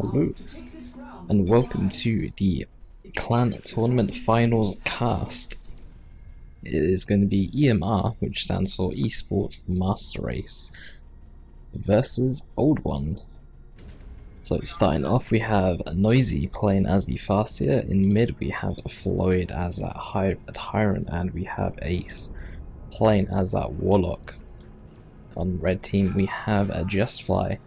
Hello, and welcome to the Clan Tournament Finals cast. It is going to be EMR, which stands for E-sports Master Race, versus oldone. So starting off, we have Noisy playing as the Farseer. In mid, we have Floid as a Tyrant, and we have Ace playing as that Warlock. On red team, we have JusTfly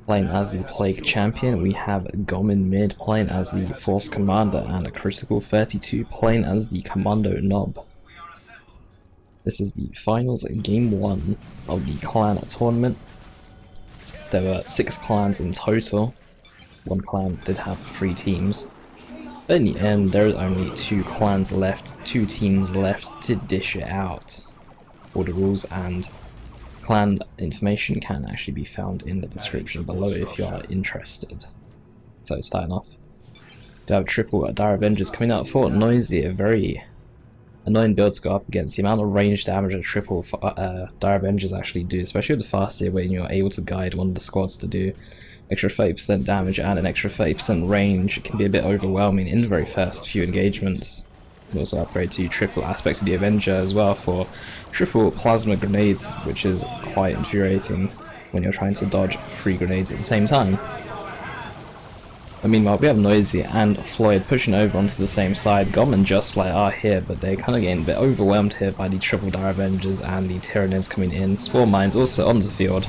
playing as the Plague Champion. We have Gom in mid playing as the Force Commander, and a Critical 32 playing as the Commando Knob. This is the finals game 1 of the clan tournament. There were 6 clans in total. One clan did have 3 teams. But in the end, there is only 2 clans left, 2 teams left to dish it out. All the rules and clan information can actually be found in the description below if you are interested. So starting off, we have triple Dire Avengers coming out for Noisy, a very annoying build to go up against. The amount of range damage that triple Dire Avengers actually do, especially with the Farseer, when you're able to guide one of the squads to do extra 30% damage and an extra 30% range, it can be a bit overwhelming in the very first few engagements. You can also upgrade to triple aspects of the Avenger as well for triple plasma grenades, which is quite infuriating when you're trying to dodge 3 grenades at the same time. But meanwhile, we have Noisy and Floid pushing over onto the same side. Gom and JusTfly are here, but they're kind of getting a bit overwhelmed here by the triple Dire Avengers and the Tyranids coming in. Spore Mines also on the field.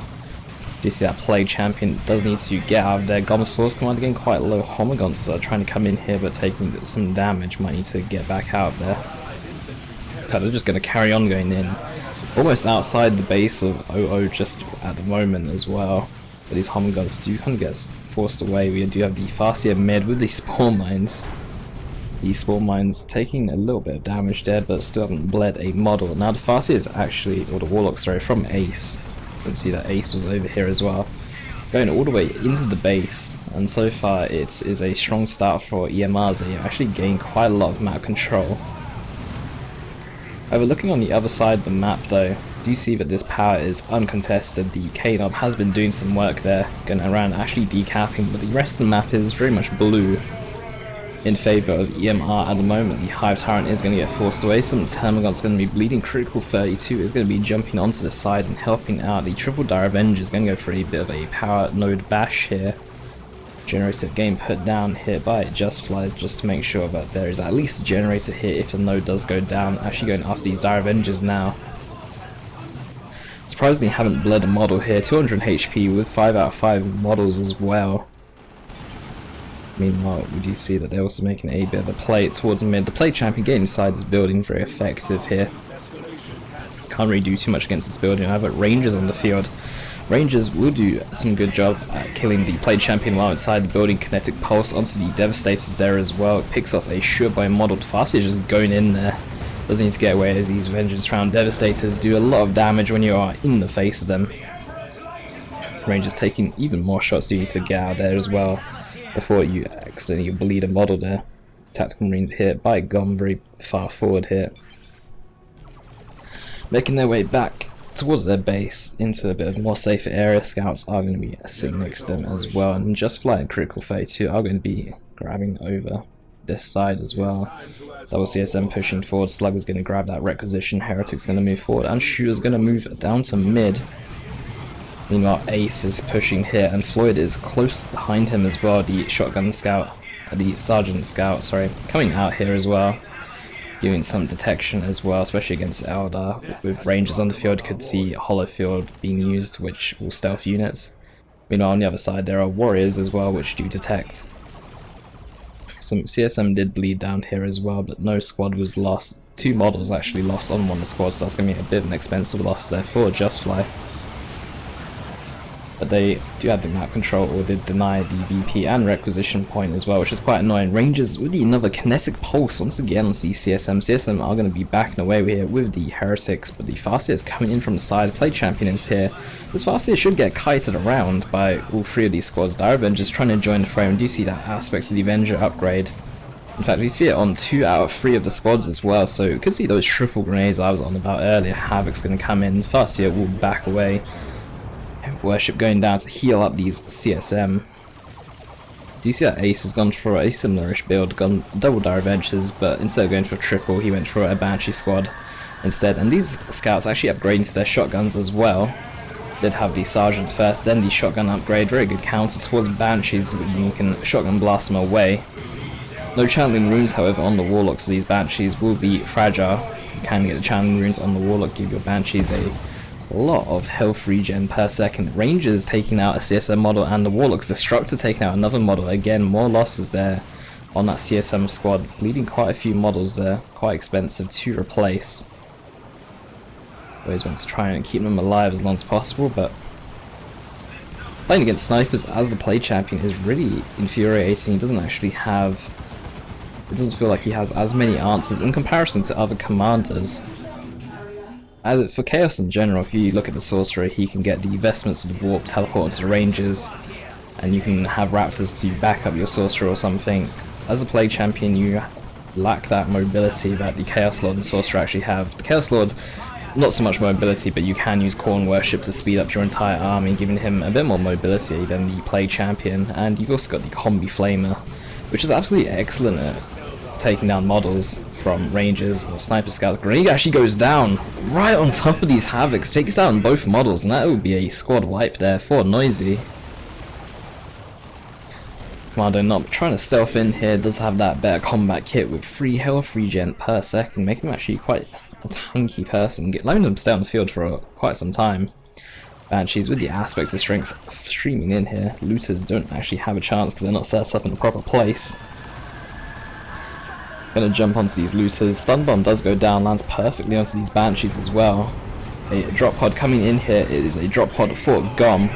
Do you see that Plague Champion does need to get out of there. Gom's Force Commander getting quite low. Homagons are trying to come in here, but taking some damage. Might need to get back out of there. So they're just going to carry on going in. Almost outside the base of OO just at the moment as well. But these Homagons do kind of get forced away. We do have the Farseer mid with the Spore Mines. These Spore Mines taking a little bit of damage there, but still haven't bled a model. Now the Farseer is actually, or the Warlock, sorry, from Ace. You can see that Ace was over here as well, going all the way into the base, and so far it is a strong start for EMRs. They actually gained quite a lot of map control. However, looking on the other side of the map though, do you see that this power is uncontested. The K-Knob has been doing some work there, going around actually decapping, but the rest of the map is very much blue in favour of EMR at the moment. The Hive Tyrant is going to get forced away. Some Termagant's going to be bleeding. Critical 32 is going to be jumping onto the side and helping out. The triple Dire Avenger is going to go for a bit of a power node bash here. Generator game put down here by JusTfly, just to make sure that there is at least a generator here if the node does go down. Actually going after these Dire Avengers now. Surprisingly haven't bled a model here. 200 HP with 5 out of 5 models as well. Meanwhile, we do see that they're also making a bit of a play towards mid. The Plague Champion getting inside this building, very effective here. Can't really do too much against this building. I have Rangers on the field. Rangers will do some good job at killing the Plague Champion while inside the building. Kinetic Pulse onto the Devastators there as well. It picks off a sure-by model. Farseer just going in there. Doesn't need to get away as these Vengeance Round Devastators do a lot of damage when you are in the face of them. Rangers taking even more shots. Do you need to get out there as well before you accidentally bleed a model there. Tactical Marines hit by Gom very far forward here. Making their way back towards their base into a bit of more safer area. Scouts are going to be sitting next to them as well, and JusTfly and Critical 32 are going to be grabbing over this side as well. Double CSM pushing forward. Slugger's going to grab that requisition. Heretic's going to move forward, and Shooter's going to move down to mid. Meanwhile, Ace is pushing here, and Floid is close behind him as well. The Shotgun Scout, the Sergeant Scout, sorry, coming out here as well, giving some detection as well, especially against Eldar. With Rangers on the field, could see Hollow Field being used, which will stealth units. Meanwhile, on the other side, there are Warriors as well, which do detect. Some CSM did bleed down here as well, but no squad was lost. 2 models actually lost on one of the squads, so that's going to be a bit of an expensive loss there for JusTfly. But they do have the map control, or did deny the VP and requisition point as well, which is quite annoying. Rangers with another kinetic pulse once again on the CSM. CSM are going to be backing away here with the Heretics, but the Farseer is coming in from the side. Plague Champion is here. This Farseer should get kited around by all 3 of these squads. Dire Avengers trying to join the frame. Do you see that aspects of the Avenger upgrade? In fact, we see it on 2 out of 3 of the squads as well, so you could see those triple grenades I was on about earlier. Havoc's going to come in. Farseer will back away. Worship going down to heal up these CSM. Do you see that Ace has gone for a similar-ish build, gone double Dire Adventures, but instead of going for triple, he went for a Banshee squad instead. And these scouts actually upgrade into their shotguns as well. Did have the Sergeant first, then the shotgun upgrade, very good counter towards Banshees, which you can shotgun blast them away. No channeling runes, however, on the Warlock, so these Banshees will be fragile. You can get the channeling runes on the Warlock, give your Banshees a lot of health regen per second. Rangers taking out a CSM model, and the Warlock's Destructor taking out another model. Again, more losses there on that CSM squad, bleeding quite a few models there, quite expensive to replace. Always want to try and keep them alive as long as possible, but playing against snipers as the play champion is really infuriating. He doesn't actually have, it doesn't feel like he has as many answers in comparison to other commanders. As for Chaos in general, if you look at the Sorcerer, he can get the Vestments of the Warp, teleport into the ranges, and you can have Raptors to back up your Sorcerer or something. As a play champion, you lack that mobility that the Chaos Lord and Sorcerer actually have. The Chaos Lord, not so much mobility, but you can use Corn Worship to speed up your entire army, giving him a bit more mobility than the play champion. And you've also got the Combi Flamer, which is absolutely excellent at taking down models from Rangers or Sniper Scouts. Grenade actually goes down right on top of these Havocs, takes down both models, and that would be a squad wipe there for Noisy. Commando not trying to stealth in here, does have that better combat kit with 3 health regen per second, making him actually quite a tanky person, allowing them to stay on the field for quite some time. Banshees with the aspects of strength streaming in here. Looters don't actually have a chance because they're not set up in the proper place. Gonna jump onto these Looters. Stun Bomb does go down, lands perfectly onto these Banshees as well. A drop pod coming in here. It is a drop pod for Gom.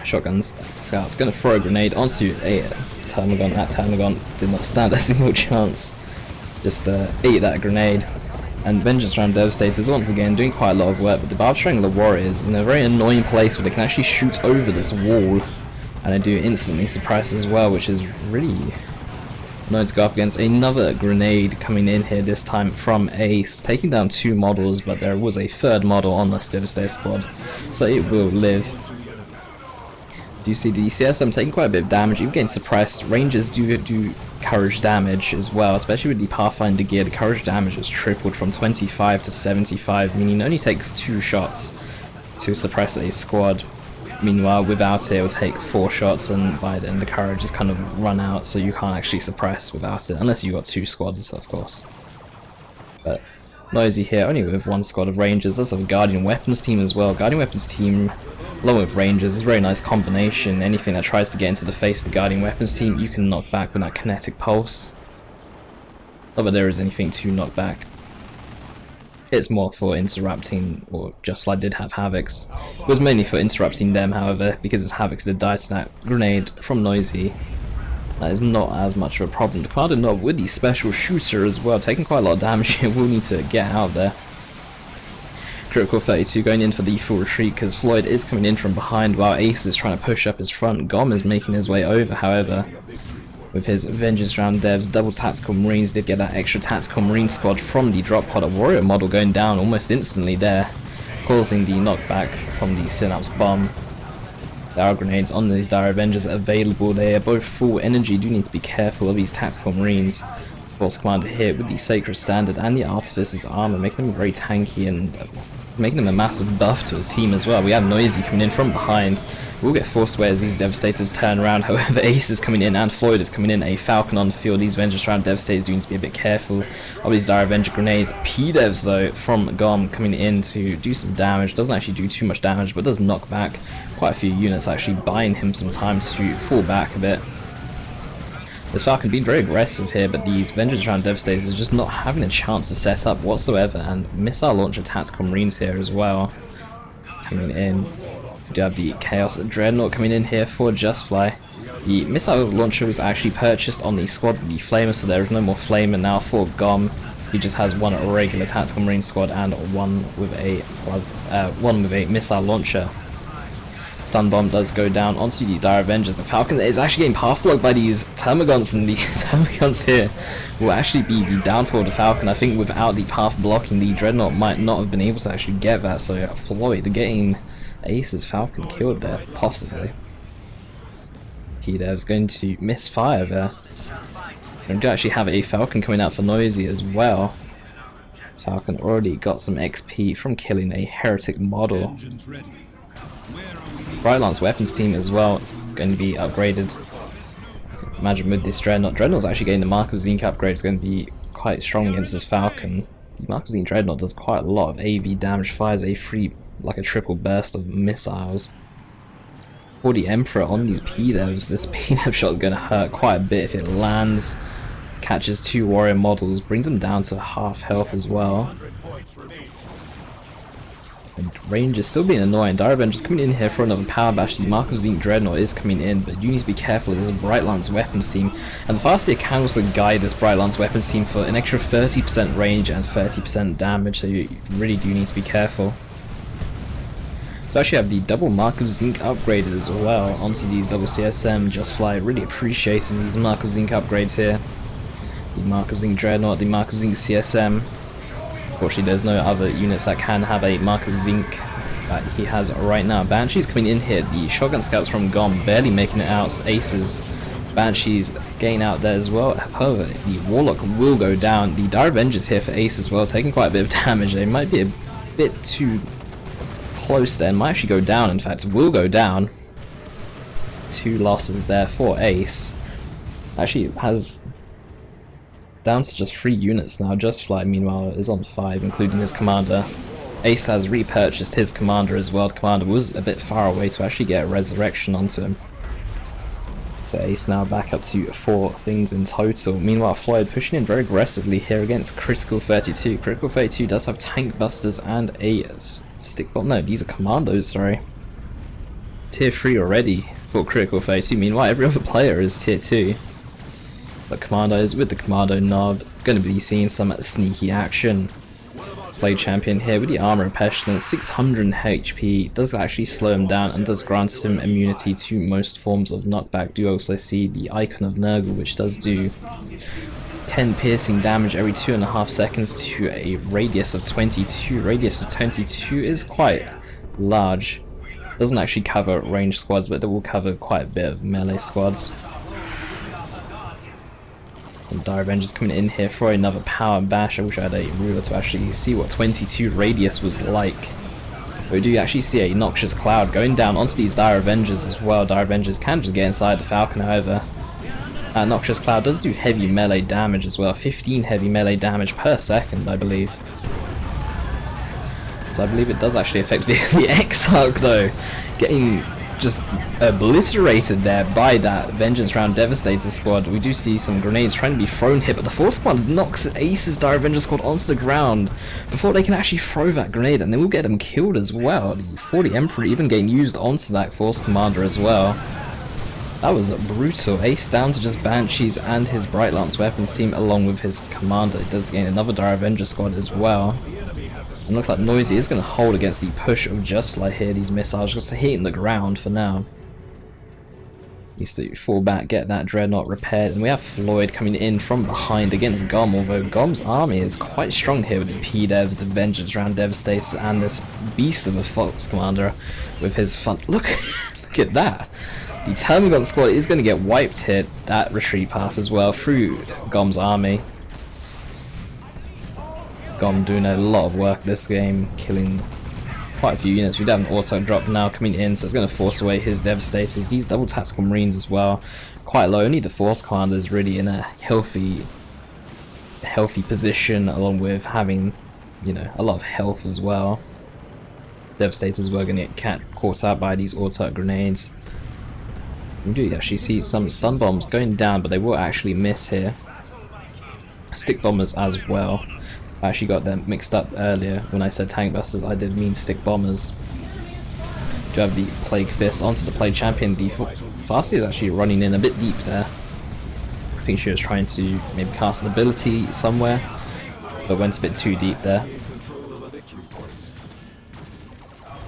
Shotguns. Scout's gonna throw a grenade onto a Termagon. That Termagon did not stand a single chance. Just ate that grenade. And Vengeance Round Devastators once again doing quite a lot of work, but the Barb Strangler Warriors in a very annoying place where they can actually shoot over this wall, and they do instantly suppress as well, which is really annoying to go up against. Another grenade coming in here, this time from Ace, taking down 2 models, but there was a 3rd model on this Devastator squad, so it will live. Do you see the CSM taking quite a bit of damage, even getting suppressed? Rangers do courage damage as well, especially with the Pathfinder gear. The courage damage has tripled from 25 to 75, meaning it only takes 2 shots to suppress a squad. Meanwhile, without it, it will take 4 shots, and by then the courage is kind of run out, so you can't actually suppress without it, unless you've got 2 squads, of course. But Noisy here, only with 1 squad of Rangers. Does have a Guardian Weapons team as well. Guardian Weapons team, along with Rangers, is a very nice combination. Anything that tries to get into the face of the Guardian Weapons team, you can knock back with that Kinetic Pulse. Not that there is anything to knock back. It's more for interrupting, or JusTfly did have Havocs. It was mainly for interrupting them, however, because his Havocs did die to that grenade from Noisy. That is not as much of a problem. The Commander Knob with the Special Shooter as well, taking quite a lot of damage here, will need to get out of there. Critical 32 going in for the full retreat because Floid is coming in from behind while Ace is trying to push up his front. Gom is making his way over, however. With his Vengeance Round Devs, double Tactical Marines did get that extra Tactical Marine squad from the drop pod. A Warrior model going down almost instantly there, causing the knockback from the Synapse Bomb. There are grenades on these Dire Avengers available. They are both full energy. Do need to be careful of these Tactical Marines. Force Commander here with the Sacred Standard and the Artificer's Armor, making him very tanky and making him a massive buff to his team as well. We have Noisy coming in from behind. We'll get forced away as these Devastators turn around. However, Ace is coming in and Floyd is coming in. A Falcon on the field. These Vengeance Round Devastators do need to be a bit careful of these Dire Avenger grenades. P-Devs though from Gom coming in to do some damage. Doesn't actually do too much damage, but does knock back quite a few units, actually buying him some time to fall back a bit. This Falcon being very aggressive here, but these Vengeance Round Devastators are just not having a chance to set up whatsoever, and Missile Launcher Tactical Marines here as well coming in. We do have the Chaos Dreadnought coming in here for JusTfly. The Missile Launcher was actually purchased on the squad with the Flamer, so there is no more Flamer now for Gom. He just has 1 regular Tactical Marine squad and one with a Missile Launcher. Stun Bomb does go down onto these Dire Avengers. The Falcon is actually getting path blocked by these Termagants, and the Termagants here will actually be the downfall of the Falcon. I think without the path blocking, the Dreadnought might not have been able to actually get that, so Floyd getting Ace's Falcon killed there, possibly. P-Dev's going to misfire there. And we do actually have a Falcon coming out for Noisy as well. Falcon already got some XP from killing a heretic model. Bright Lance weapons team as well, going to be upgraded. Imagine with this Dreadnought. Dreadnought's actually getting the Mark of Zinc upgrade, is going to be quite strong against this Falcon. The Mark of Zinc Dreadnought does quite a lot of AV damage, fires a like a triple burst of missiles. For the Emperor on these P-Devs, this P-Dev shot is going to hurt quite a bit if it lands. Catches 2 warrior models, brings them down to half health as well. And range is still being annoying. Dire Avenger's coming in here for another power bash. The Mark of Zinc Dreadnought is coming in, but you need to be careful. There's a Bright Lance weapons team, and the Farseer can also guide this Bright Lance weapons team for an extra 30% range and 30% damage, so you really do need to be careful. So actually have the double Mark of Zinc upgraded as well onto these double CSM. JusTfly really appreciating these Mark of Zinc upgrades here. The Mark of Zinc Dreadnought, the Mark of Zinc CSM. Unfortunately there's no other units that can have a Mark of Zinc that he has right now. Banshee's coming in here, the Shotgun Scouts from GOM barely making it out. Aces, Banshee's getting out there as well. However, the Warlock will go down. The Dire Avengers here for Ace as well, taking quite a bit of damage. They might be a bit too close there, and might actually go down. In fact, will go down. 2 losses there for Ace. Actually has down to just 3 units now. JusTfly meanwhile is on 5, including his commander. Ace has repurchased his commander as well. The commander was a bit far away to actually get a resurrection onto him. So Ace now back up to 4 things in total. Meanwhile, Floid pushing in very aggressively here against Critical 32. Critical 32 does have tank busters and a stick bomb. No, these are commandos, sorry. Tier 3 already for Critical 32. Meanwhile, every other player is tier 2. But commandos with the commando knob, going to be seeing some sneaky action. Play champion here with the armor of pestilence, 600 HP, does actually slow him down and does grant him immunity to most forms of knockback. Do also see the icon of Nurgle, which does do 10 piercing damage every 2.5 seconds to a radius of 22. Radius of 22 is quite large. Doesn't actually cover ranged squads, but it will cover quite a bit of melee squads. And Dire Avengers coming in here for another power bash. I wish I had a ruler to actually see what 22 radius was like. But we do actually see a Noxious Cloud going down onto these Dire Avengers as well. Dire Avengers can just get inside the Falcon, however. Noxious Cloud does do heavy melee damage as well. 15 heavy melee damage per second, I believe. So I believe it does actually affect the Exarch though. Getting just obliterated there by that Vengeance Round Devastator squad. We do see some grenades trying to be thrown here, but the Force Squad knocks Ace's Dire Avenger squad onto the ground before they can actually throw that grenade, and they will get them killed as well. The 40 Emperor even getting used onto that Force Commander as well. That was brutal. Ace down to just Banshees and his Bright Lance weapons team along with his commander. It does gain another Dire Avenger squad as well. And looks like Noisy is going to hold against the push of JusTfly here. These missiles just hitting the ground for now. Needs to fall back, get that Dreadnought repaired. And we have Floid coming in from behind against GOM, although GOM's army is quite strong here with the P-Devs, the Vengeance Round Devastators, and this beast of a Fox Commander with his fun. Look at that. The Termagant squad is going to get wiped here, that retreat path as well, through GOM's army. GOM doing a lot of work this game, killing quite a few units. We do have an auto drop now coming in, so it's going to force away his Devastators. These double tactical marines as well, quite low. Only the Force Commander is really in a healthy position, along with having, you know, a lot of health as well. Devastators were going to get caught out by these auto grenades. We do actually see some stun bombs going down, but they will actually miss here. Stick bombers as well. I actually got them mixed up earlier. When I said tank busters, I did mean stick bombers. Do have the Plague Fist onto the Plague Champion. The Fasty is actually running in a bit deep there. I think she was trying to maybe cast an ability somewhere, but went a bit too deep there.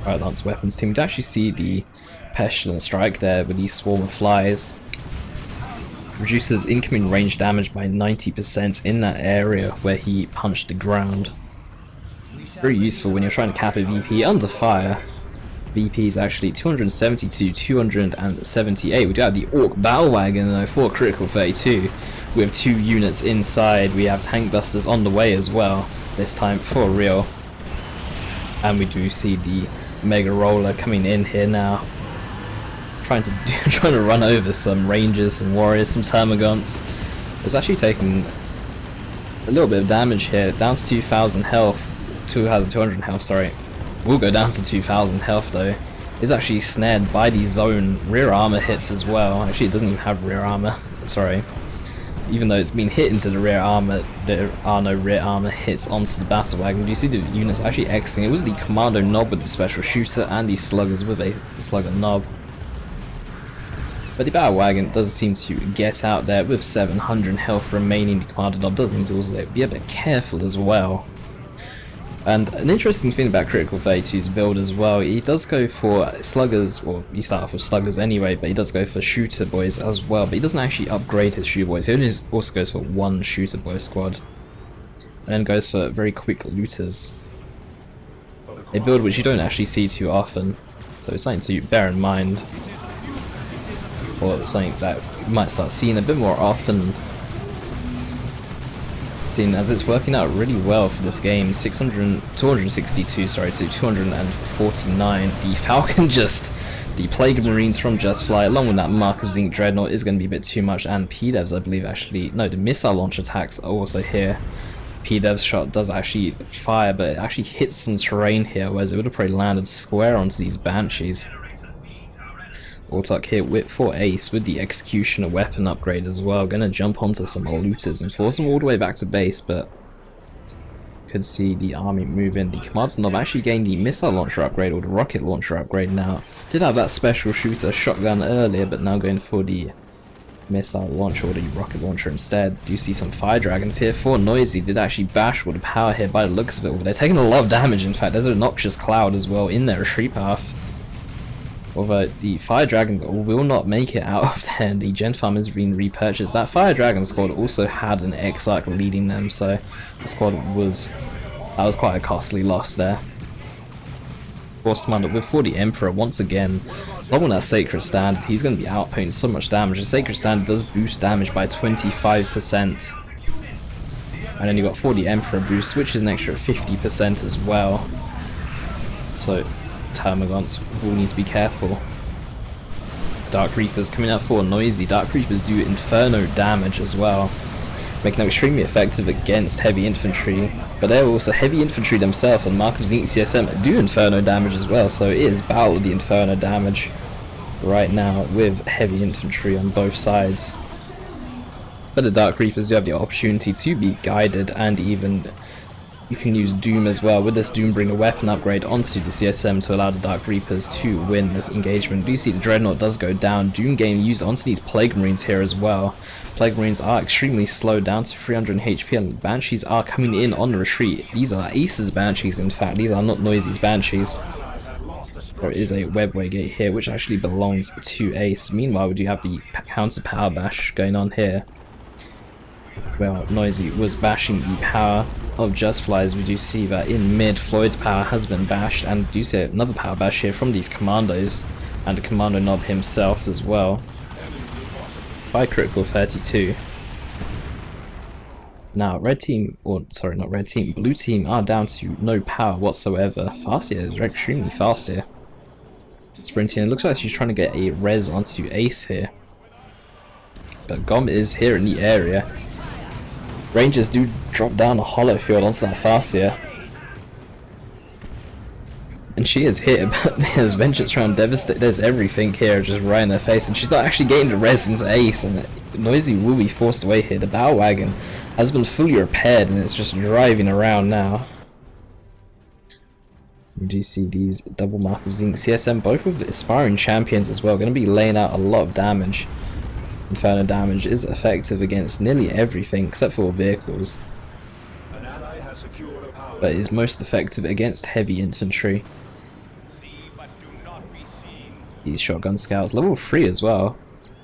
Right, Lance Weapons team. We do actually see the Pestilent Strike there with the Swarm of Flies. Reduces incoming range damage by 90% in that area where he punched the ground. Very useful when you're trying to cap a VP under fire. VP is actually 272, 278. We do have the Orc Battle Wagon though for critical 32. We have 2 units inside. We have tank busters on the way as well, this time for real. And we do see the Mega Roller coming in here now, trying to run over some rangers, some warriors, some termagants. It's actually taking a little bit of damage here, down to 2,000 health, 2,200 health, sorry. Will go down to 2,000 health though. Is actually snared by the zone rear armor hits as well. Actually, it doesn't even have rear armor, sorry. Even though it's been hit into the rear armor, there are no rear armor hits onto the battle wagon. You see the units actually exiting. It was the commando knob with the special shooter and the sluggers with a slugger knob. But the battle wagon does seem to get out there with 700 health remaining. The commando knob does need to also be a bit careful as well. And an interesting thing about Critical 32's build as well, he does go for sluggers, or he starts off with sluggers anyway, but he does go for shooter boys as well, but he doesn't actually upgrade his shooter boys. He only also goes for 1 shooter boy squad, and then goes for very quick looters. A build which you don't actually see too often, so it's something to bear in mind, or something that you might start seeing a bit more often, seeing as it's working out really well for this game. 262 sorry, to 249. The Falcon the Plague Marines from JusTfly, along with that Mark of Zinc Dreadnought, is going to be a bit too much, and P-Devs I believe actually, no, the missile launch attacks are also here. P-Dev's shot does actually fire, but it actually hits some terrain here, whereas it would have probably landed square onto these Banshees. Autark here for Ace with the Executioner weapon upgrade as well. Gonna jump onto some looters and force them all the way back to base, but could see the army move in. The Commander Knob actually gained the missile launcher upgrade, or the rocket launcher upgrade now. Did have that special shooter shotgun earlier, but now going for the missile launcher or the rocket launcher instead. Do you see some fire dragons here for Noisy? Did actually bash with the power here by the looks of it. They're taking a lot of damage, in fact. There's a noxious cloud as well in their retreat path. Although the Fire Dragons will not make it out of there, the Gen Farm is being repurchased. That Fire Dragon squad also had an Exarch leading them, so the squad was quite a costly loss there. Force Commander with for the Emperor once again, along with that Sacred Standard, he's going to be outputting so much damage. The Sacred Standard does boost damage by 25%. And then you got for the Emperor boost, which is an extra 50% as well. So Termagants will need to be careful. Dark Reapers coming out for Noisy. Dark Reapers do Inferno damage as well, making them extremely effective against heavy infantry, but they're also heavy infantry themselves, and Mark of Zinc CSM do Inferno damage as well, so it is battle of the Inferno damage right now with heavy infantry on both sides. But the Dark Reapers do have the opportunity to be guided, and even you can use Doom as well. With this Doombringer weapon upgrade onto the CSM to allow the Dark Reapers to win the engagement. Do you see the Dreadnought does go down? Doom game used onto these Plague Marines here as well. Plague Marines are extremely slow, down to 300 HP, and the Banshees are coming in on the retreat. These are Ace's Banshees, in fact. These are not Noisy's Banshees. There is a Webway Gate here, which actually belongs to Ace. Meanwhile, we do have the counter power bash going on here. Well, Noisy was bashing the power of JusTfly, as we do see that in mid, Floyd's power has been bashed, and do see another power bash here from these commandos, and the commando knob himself as well, by Critical 32. Now, red team, or sorry, not red team, blue team are down to no power whatsoever. Fastia is extremely fast here. Sprinting, it looks like she's trying to get a res onto Ace here. But Gom is here in the area. Rangers do drop down a hollow field onto that Fastia. And she is here, but there's Vengeance Round Devastate, there's everything here just right in her face, and she's not actually getting the res into Ace, and Noisy will be forced away here. The Battle Wagon has been fully repaired and it's just driving around now. We do see these double Mark of Zinc CSM, both with aspiring champions as well, going to be laying out a lot of damage. Inferno damage is effective against nearly everything except for vehicles, but is most effective against heavy infantry. These shotgun scouts, level 3 as well,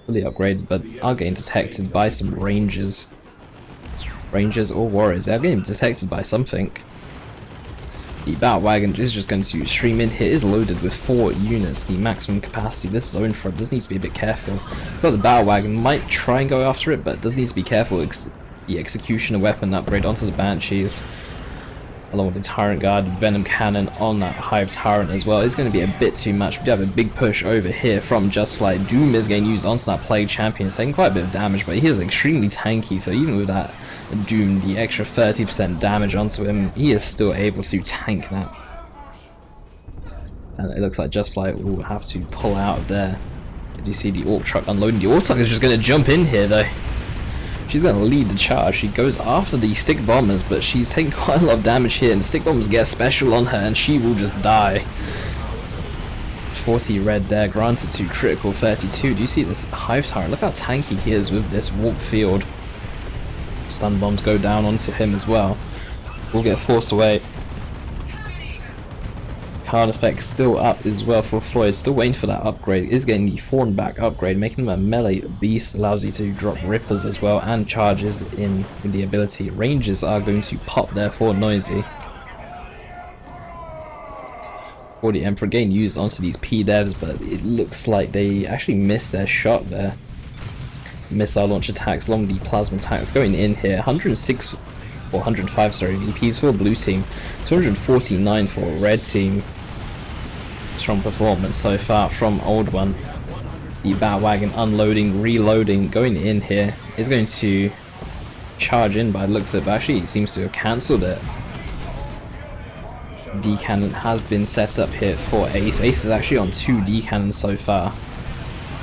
fully upgraded, but are getting detected by some rangers. Rangers or warriors, they are getting detected by something. The battle wagon is just going to stream in here. Is loaded with 4 units, the maximum capacity. This zone front does need to be a bit careful. So the battle wagon might try and go after it, but does need to be careful. The executioner weapon upgrade onto the banshees, along with the Tyrant Guard, the Venom Cannon on that Hive Tyrant as well, is going to be a bit too much. We do have a big push over here from JusTfly. Doom is getting used onto that Plague Champion. It's taking quite a bit of damage, but he is extremely tanky, so even with that Doom, the extra 30% damage onto him, he is still able to tank that. And it looks like JusTfly will have to pull out of there. Did you see the Orc Truck unloading? The Orc Truck is just going to jump in here though. She's going to lead the charge. She goes after the Stick Bombers, but she's taking quite a lot of damage here, and the Stick Bombers get a special on her, and she will just die. 40 red there, granted to critical 32. Do you see this Hive Tyrant? Look how tanky he is with this warp field. Stun bombs go down onto him as well. Will get forced away. Card effect still up as well for Floid, still waiting for that upgrade. Is getting the Fawn back upgrade, making him a melee beast, allows you to drop rippers as well, and charges in with the ability. Rangers are going to pop there for Noisy. For the Emperor getting used onto these P-devs, but it looks like they actually missed their shot there. Missile launch attacks along with the plasma attacks going in here. 106 or 105 sorry VPs for blue team, 249 for red team. Strong performance so far from Old One. The battle wagon unloading, reloading, going in here. Is going to charge in by the looks of it, but actually it seems to have cancelled it. D cannon has been set up here for Ace. Ace is actually on 2 D cannons so far.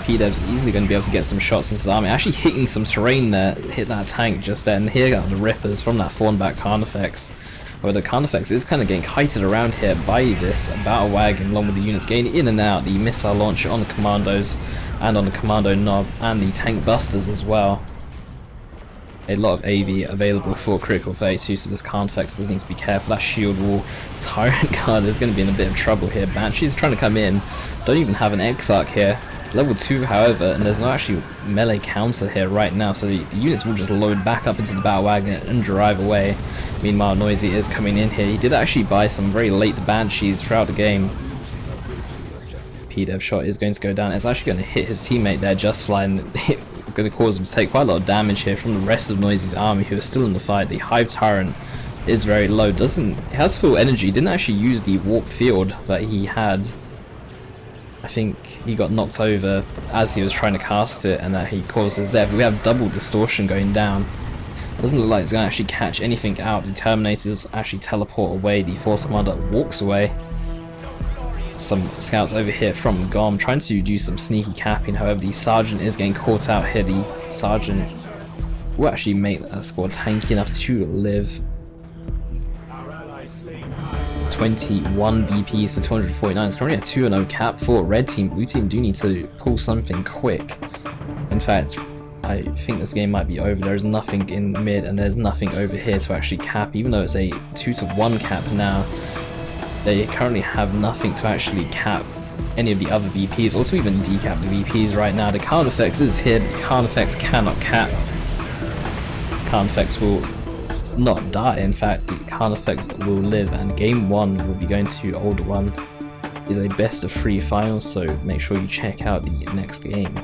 P-dev's easily going to be able to get some shots into his army. Actually hitting some terrain there, hit that tank just then. Here are the rippers from that Fawn back Carnifex. But the Carnifex is kind of getting kited around here by this battle wagon along with the units getting in and out. The missile launcher on the commandos and on the commando knob, and the tank busters as well. A lot of AV available for critical 32, so this Carnifex does need to be careful. That shield wall, Tyrant Guard is going to be in a bit of trouble here. Banshee's trying to come in, don't even have an Exarch here. Level 2 however, and there's no actually melee counter here right now, so the units will just load back up into the battle wagon and drive away. Meanwhile Noisy is coming in here. He did actually buy some very late Banshees throughout the game. P-dev shot is going to go down. It's actually going to hit his teammate there, JusTfly, and it's going to cause him to take quite a lot of damage here from the rest of Noisy's army who is still in the fight. The Hive Tyrant is very low, he has full energy, didn't actually use the warp field that he had. I think he got knocked over as he was trying to cast it, and that he caused his death. We have double distortion going down. It doesn't look like it's going to actually catch anything out. The Terminators actually teleport away. The Force Commander walks away. Some scouts over here from GOM trying to do some sneaky capping. However, the Sergeant is getting caught out here. The Sergeant will actually make that squad tanky enough to live. 21 VPs to 249. It's currently a 2-0 cap for red team. Blue team do need to pull something quick. In fact, I think this game might be over. There's nothing in mid and there's nothing over here to actually cap, even though it's a 2-1 cap now. They currently have nothing to actually cap any of the other VPs, or to even decap the VPs right now. The Carnifex is here, the Carnifex cannot cap. Carnifex will not die, in fact the Carnifex will live, and game 1 will be going to Old One. Is a best of 3 final, so make sure you check out the next game.